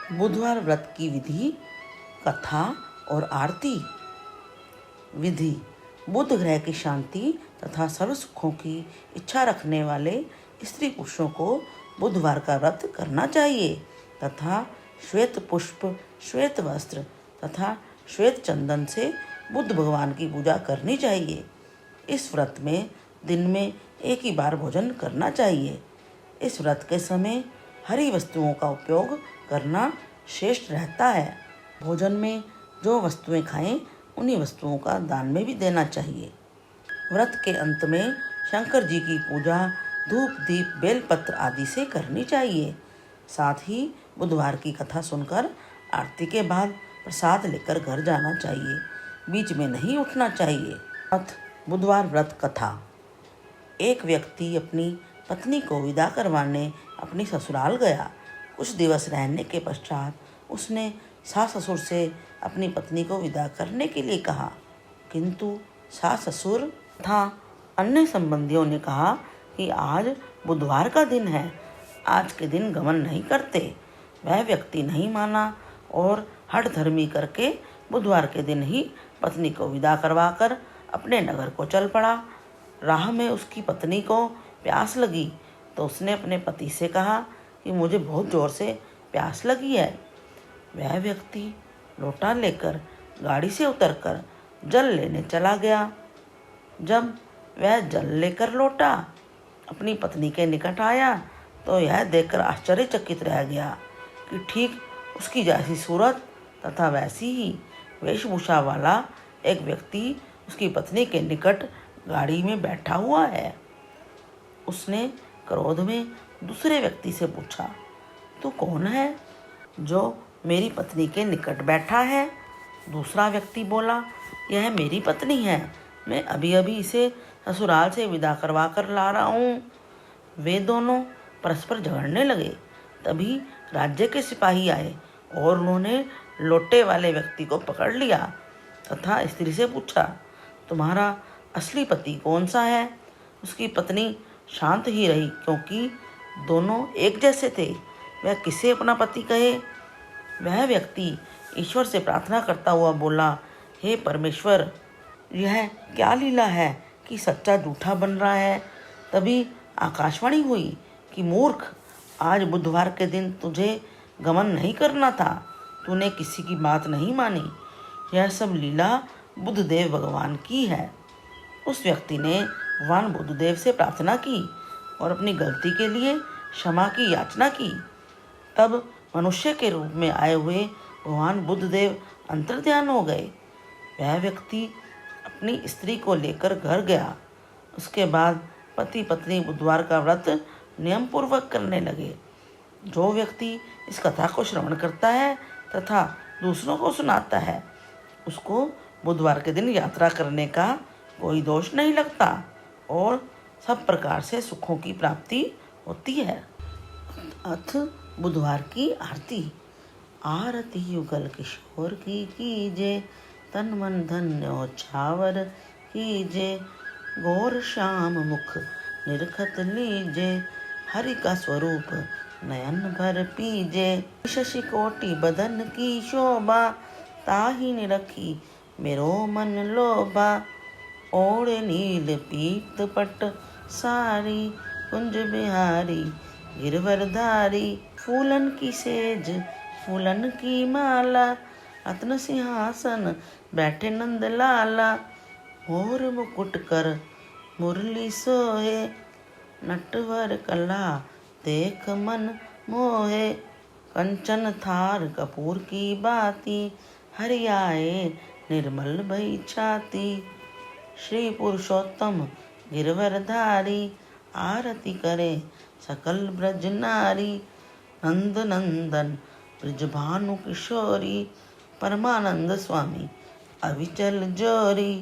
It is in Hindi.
बुधवार व्रत की विधि, कथा और आरती। विधि: बुध ग्रह की शांति तथा सर्व सुखों की इच्छा रखने वाले स्त्री पुरुषों को बुधवार का व्रत करना चाहिए तथा श्वेत पुष्प, श्वेत वस्त्र तथा श्वेत चंदन से बुध भगवान की पूजा करनी चाहिए। इस व्रत में दिन में एक ही बार भोजन करना चाहिए। इस व्रत के समय हरी वस्तुओं का उपयोग करना श्रेष्ठ रहता है। भोजन में जो वस्तुएं खाएं उन्हीं वस्तुओं का दान में भी देना चाहिए। व्रत के अंत में शंकर जी की पूजा धूप, दीप, बेलपत्र आदि से करनी चाहिए। साथ ही बुधवार की कथा सुनकर आरती के बाद प्रसाद लेकर घर जाना चाहिए। बीच में नहीं उठना चाहिए। बुधवार व्रत कथा। एक व्यक्ति अपनी पत्नी को विदा करवाने अपनी ससुराल गया। कुछ दिवस रहने के पश्चात उसने सास ससुर से अपनी पत्नी को विदा करने के लिए कहा, किंतु सास ससुर तथा अन्य संबंधियों ने कहा कि आज बुधवार का दिन है, आज के दिन गमन नहीं करते। वह व्यक्ति नहीं माना और हठ धर्मी करके बुधवार के दिन ही पत्नी को विदा करवाकर अपने नगर को चल पड़ा। राह में उसकी पत्नी को प्यास लगी तो उसने अपने पति से कहा कि मुझे बहुत जोर से प्यास लगी है। वह व्यक्ति लोटा लेकर गाड़ी से उतरकर जल लेने चला गया। जब वह जल लेकर लौटा अपनी पत्नी के निकट आया तो यह देखकर आश्चर्यचकित रह गया कि ठीक उसकी जैसी सूरत तथा वैसी ही वेशभूषा वाला एक व्यक्ति उसकी पत्नी के निकट गाड़ी में बैठा हुआ है। उसने क्रोध में दूसरे व्यक्ति से पूछा, तू कौन है जो मेरी पत्नी के निकट बैठा है? दूसरा व्यक्ति बोला, यह मेरी पत्नी है, मैं अभी अभी इसे ससुराल से विदा करवा कर ला रहा हूँ। वे दोनों परस्पर झगड़ने लगे। तभी राज्य के सिपाही आए और उन्होंने लोटे वाले व्यक्ति को पकड़ लिया तथा स्त्री से पूछा, तुम्हारा असली पति कौन सा है? उसकी पत्नी शांत ही रही क्योंकि दोनों एक जैसे थे। वह किसे अपना पति कहे? वह व्यक्ति ईश्वर से प्रार्थना करता हुआ बोला, हे परमेश्वर, यह क्या लीला है कि सच्चा झूठा बन रहा है। तभी आकाशवाणी हुई कि मूर्ख, आज बुधवार के दिन तुझे गमन नहीं करना था, तूने किसी की बात नहीं मानी। यह सब लीला बुधदेव भगवान की है। उस व्यक्ति ने भगवान बुधदेव से प्रार्थना की और अपनी गलती के लिए क्षमा की याचना की। तब मनुष्य के रूप में आए हुए भगवान बुधदेव अंतर्ध्यान हो गए। वह व्यक्ति अपनी स्त्री को लेकर घर गया। उसके बाद पति पत्नी बुधवार का व्रत नियम पूर्वक करने लगे। जो व्यक्ति इस कथा को श्रवण करता है तथा दूसरों को सुनाता है, उसको बुधवार के दिन यात्रा करने का कोई दोष नहीं लगता और सब प्रकार से सुखों की प्राप्ति होती है। अथ बुधवार की आरती। आरती युगल किशोर की कीजे, तन मन धन्य छावर कीजे। गौर श्याम मुख निरखत लीजे, हरि का स्वरूप नयन भर पीजे। शशि कोटि बदन की शोभा, ताहि निरखी मेरो मन लोभा। ओढ़े नील पीत पट सारी, कुंज बिहारी गिरवरधारी। फूलन की सेज फूलन की माला, अतन सिंहासन बैठे नंद लाला। मोर मुकुट कर मुरली सोहे, नटवर कला देख मन मोहे। कंचन थार कपूर की बाती, हरियाए निर्मल भई छाती। श्री पुरुषोत्तम गिरवरधारी, आरती करे सकल ब्रज नारी। नंद नंदन ब्रजभानु किशोरी, परमानंद स्वामी अविचल जोरी।